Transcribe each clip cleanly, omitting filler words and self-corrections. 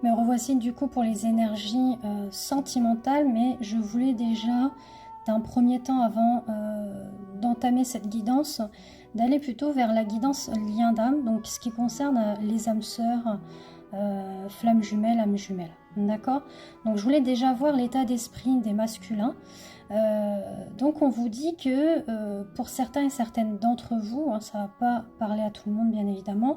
Me revoici du coup pour les énergies sentimentales, mais je voulais déjà, d'un premier temps, avant d'entamer cette guidance, d'aller plutôt vers la guidance lien d'âme, donc ce qui concerne les âmes sœurs, flammes jumelles, âmes jumelles. D'accord? Donc je voulais déjà voir l'état d'esprit des masculins. Donc on vous dit que pour certains et certaines d'entre vous, hein, ça ne va pas parler à tout le monde bien évidemment,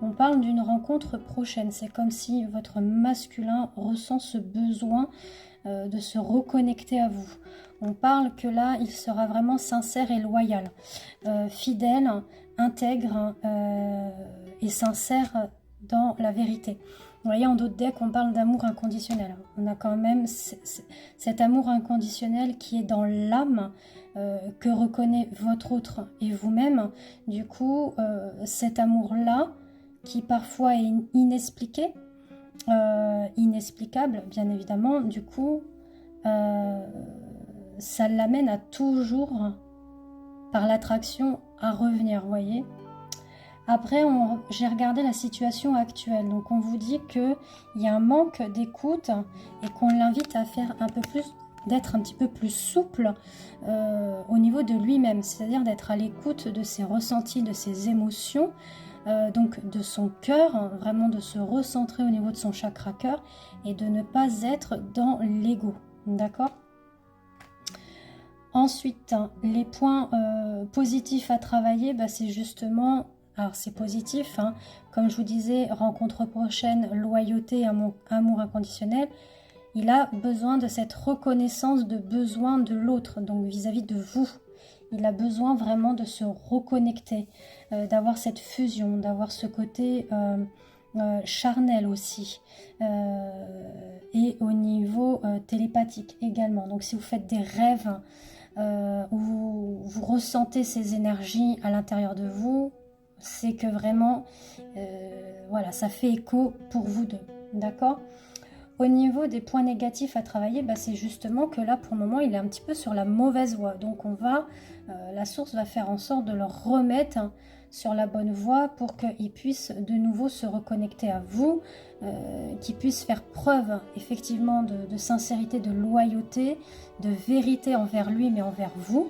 on parle d'une rencontre prochaine. C'est comme si votre masculin ressent ce besoin de se reconnecter à vous. On parle que là, il sera vraiment sincère et loyal, fidèle, intègre et sincère dans la vérité. Vous voyez, en d'autres decks, on parle d'amour inconditionnel. On a quand même cet amour inconditionnel qui est dans l'âme que reconnaît votre autre et vous-même. Du coup, cet amour-là, qui parfois est inexpliqué, inexplicable, bien évidemment, du coup, ça l'amène à toujours, par l'attraction, à revenir, vous voyez. Après, j'ai regardé la situation actuelle. Donc, on vous dit qu'il y a un manque d'écoute et qu'on l'invite à faire un peu plus, d'être un petit peu plus souple au niveau de lui-même. C'est-à-dire d'être à l'écoute de ses ressentis, de ses émotions, donc de son cœur, hein, vraiment de se recentrer au niveau de son chakra cœur et de ne pas être dans l'ego. D'accord ? Ensuite, les points positifs à travailler, bah, c'est justement... Alors c'est positif, hein. Comme je vous disais, rencontre prochaine, loyauté, amour inconditionnel. Il a besoin de cette reconnaissance de besoin de l'autre, donc vis-à-vis de vous. Il a besoin vraiment de se reconnecter, d'avoir cette fusion, d'avoir ce côté charnel aussi. Et au niveau télépathique également. Donc si vous faites des rêves où vous ressentez ces énergies à l'intérieur de vous, c'est que vraiment, voilà, ça fait écho pour vous deux, d'accord? Au niveau des points négatifs à travailler, bah, c'est justement que là, pour le moment, il est un petit peu sur la mauvaise voie. Donc, la source va faire en sorte de le remettre sur la bonne voie pour qu'il puisse de nouveau se reconnecter à vous, qu'il puisse faire preuve effectivement de sincérité, de loyauté, de vérité envers lui, mais envers vous.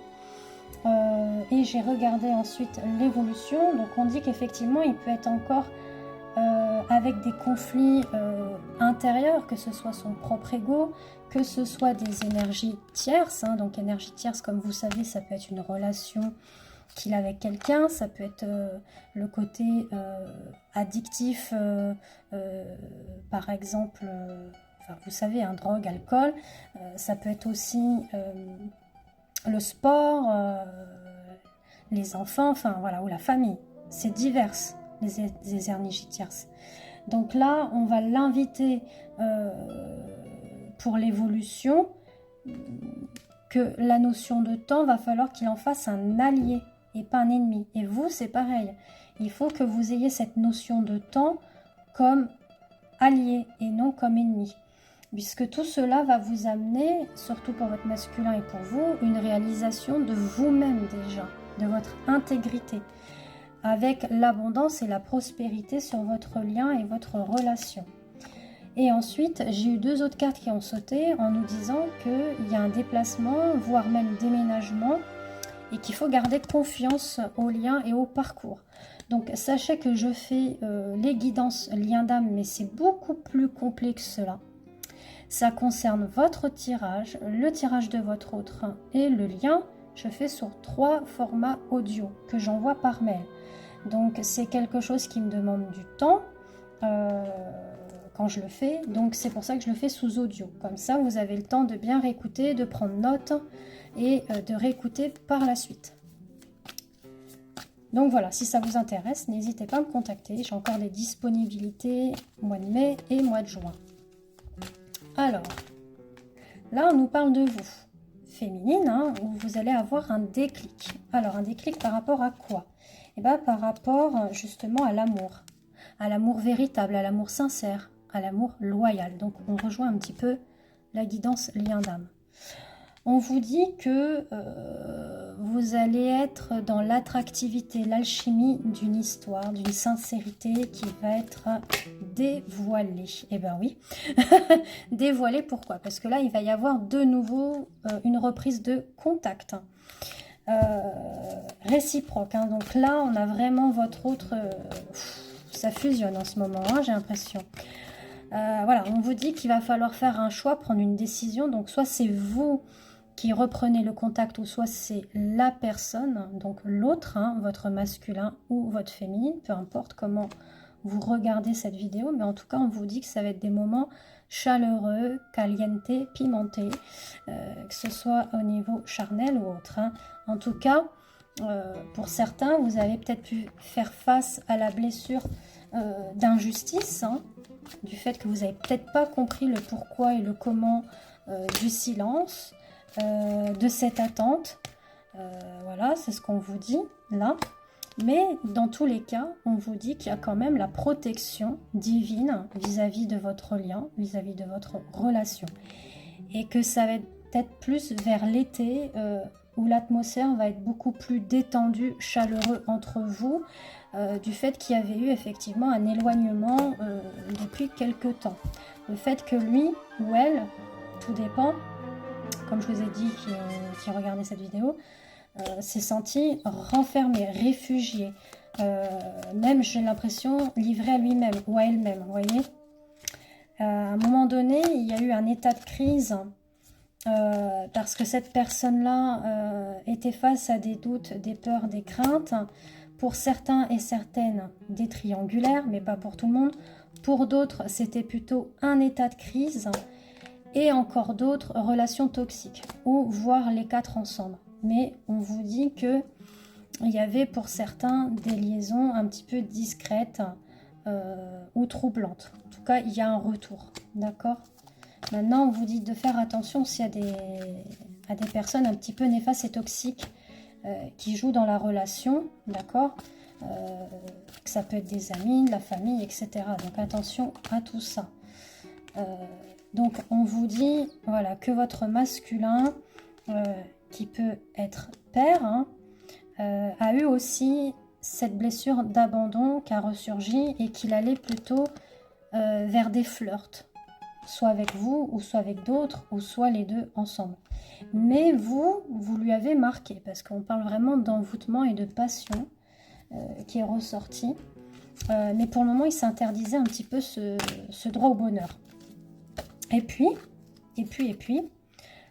Et j'ai regardé ensuite l'évolution, donc on dit qu'effectivement il peut être encore avec des conflits intérieurs, que ce soit son propre ego, que ce soit des énergies tierces, hein. Donc énergie tierce, comme vous savez, ça peut être une relation qu'il a avec quelqu'un, ça peut être le côté addictif, par exemple, enfin, vous savez, hein, drogue, alcool, ça peut être aussi... le sport, les enfants, enfin voilà, ou la famille, c'est divers, les énergies tierces. Donc là, on va l'inviter pour l'évolution, que la notion de temps, va falloir qu'il en fasse un allié et pas un ennemi. Et vous, c'est pareil. Il faut que vous ayez cette notion de temps comme allié et non comme ennemi. Puisque tout cela va vous amener, surtout pour votre masculin et pour vous, une réalisation de vous-même déjà, de votre intégrité, avec l'abondance et la prospérité sur votre lien et votre relation. Et ensuite, j'ai eu deux autres cartes qui ont sauté en nous disant qu'il y a un déplacement, voire même déménagement, et qu'il faut garder confiance au lien et au parcours. Donc sachez que je fais les guidances lien d'âme, mais c'est beaucoup plus complet que cela. Ça concerne votre tirage, le tirage de votre autre et le lien. Je fais sur 3 formats audio que j'envoie par mail. Donc c'est quelque chose qui me demande du temps quand je le fais. Donc c'est pour ça que je le fais sous audio. Comme ça, vous avez le temps de bien réécouter, de prendre note et de réécouter par la suite. Donc voilà, si ça vous intéresse, n'hésitez pas à me contacter. J'ai encore des disponibilités mois de mai et mois de juin. Alors, là, on nous parle de vous, féminine, hein, où vous allez avoir un déclic. Alors, un déclic par rapport à quoi? Eh bien, par rapport justement à l'amour véritable, à l'amour sincère, à l'amour loyal. Donc, on rejoint un petit peu la guidance lien d'âme. On vous dit que vous allez être dans l'attractivité, l'alchimie d'une histoire, d'une sincérité qui va être dévoilée. Eh bien oui, dévoilée pourquoi? Parce que là, il va y avoir de nouveau une reprise de contact. Réciproque. Hein. Donc là, on a vraiment votre autre... ça fusionne en ce moment, hein, j'ai l'impression. Voilà, on vous dit qu'il va falloir faire un choix, prendre une décision. Donc soit c'est vous qui reprenez le contact, ou soit c'est la personne, donc l'autre, hein, votre masculin ou votre féminine, peu importe comment vous regardez cette vidéo, mais en tout cas on vous dit que ça va être des moments chaleureux, caliente, pimentés, que ce soit au niveau charnel ou autre. Hein. En tout cas, pour certains, vous avez peut-être pu faire face à la blessure d'injustice, hein, du fait que vous n'avez peut-être pas compris le pourquoi et le comment du silence, de cette attente. Voilà, c'est ce qu'on vous dit là. Mais dans tous les cas, on vous dit qu'il y a quand même la protection divine vis-à-vis de votre lien, vis-à-vis de votre relation. Et que ça va être peut-être plus vers l'été où l'atmosphère va être beaucoup plus détendue, chaleureux entre vous, du fait qu'il y avait eu effectivement un éloignement depuis quelque temps. Le fait que lui ou elle, tout dépend, comme je vous ai dit qui regardait cette vidéo, s'est senti renfermé, réfugié, même j'ai l'impression livré à lui-même ou à elle-même, vous voyez. À un moment donné, il y a eu un état de crise parce que cette personne-là était face à des doutes, des peurs, des craintes. Pour certains et certaines, des triangulaires, mais pas pour tout le monde. Pour d'autres, c'était plutôt un état de crise. Et encore d'autres, relations toxiques, ou voire les quatre ensemble. Mais on vous dit que il y avait pour certains des liaisons un petit peu discrètes ou troublantes. En tout cas, il y a un retour, d'accord? Maintenant, on vous dit de faire attention s'il y a des personnes un petit peu néfastes et toxiques qui jouent dans la relation, d'accord? Que ça peut être des amis, de la famille, etc. Donc attention à tout ça. Donc on vous dit voilà, que votre masculin, qui peut être père, hein, a eu aussi cette blessure d'abandon qui a ressurgi et qu'il allait plutôt vers des flirts, soit avec vous ou soit avec d'autres, ou soit les deux ensemble. Mais vous lui avez marqué, parce qu'on parle vraiment d'envoûtement et de passion qui est ressorti. Mais pour le moment, il s'interdisait un petit peu ce droit au bonheur. Et puis,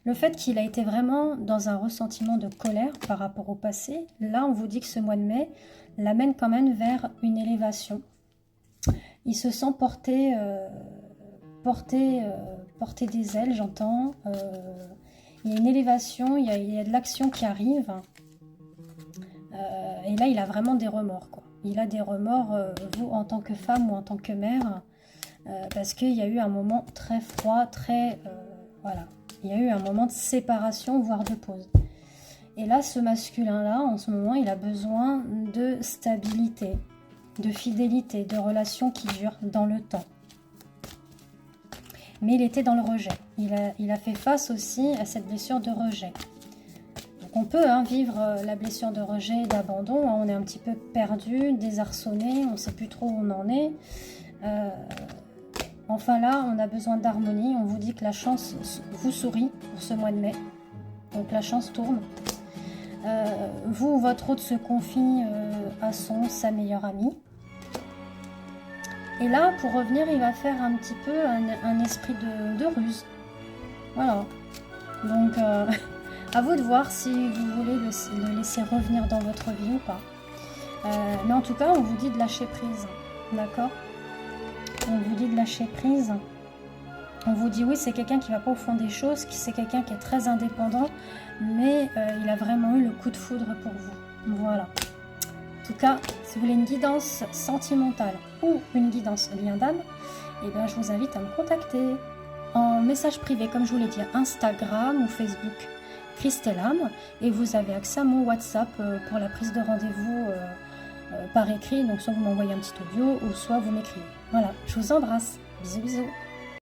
le fait qu'il a été vraiment dans un ressentiment de colère par rapport au passé, là, on vous dit que ce mois de mai l'amène quand même vers une élévation. Il se sent porter des ailes, j'entends. Il y a une élévation, il y a de l'action qui arrive. Et là, il a vraiment des remords, quoi. Il a des remords, vous, en tant que femme ou en tant que mère, parce qu'il y a eu un moment très froid, voilà. Il y a eu un moment de séparation, voire de pause. Et là, ce masculin-là, en ce moment, il a besoin de stabilité, de fidélité, de relations qui durent dans le temps. Mais il était dans le rejet. Il a fait face aussi à cette blessure de rejet. Donc on peut vivre la blessure de rejet, d'abandon. On est un petit peu perdu, désarçonné, on ne sait plus trop où on en est. Enfin là, on a besoin d'harmonie. On vous dit que la chance vous sourit pour ce mois de mai. Donc la chance tourne. Vous, votre hôte se confie à sa meilleure amie. Et là, pour revenir, il va faire un petit peu un esprit de ruse. Voilà. Donc, à vous de voir si vous voulez le laisser revenir dans votre vie ou pas. Mais en tout cas, on vous dit de lâcher prise. D'accord ? On vous dit de lâcher prise. On vous dit oui, c'est quelqu'un qui ne va pas au fond des choses, c'est quelqu'un qui est très indépendant, mais il a vraiment eu le coup de foudre pour vous. Voilà. En tout cas, si vous voulez une guidance sentimentale ou une guidance lien d'âme, eh bien, je vous invite à me contacter en message privé, comme je vous l'ai dit, Instagram ou Facebook, Christelle-Âme, et vous avez accès à mon WhatsApp pour la prise de rendez-vous par écrit. Donc, soit vous m'envoyez un petit audio ou soit vous m'écrivez. Voilà, je vous embrasse. Bisous, bisous.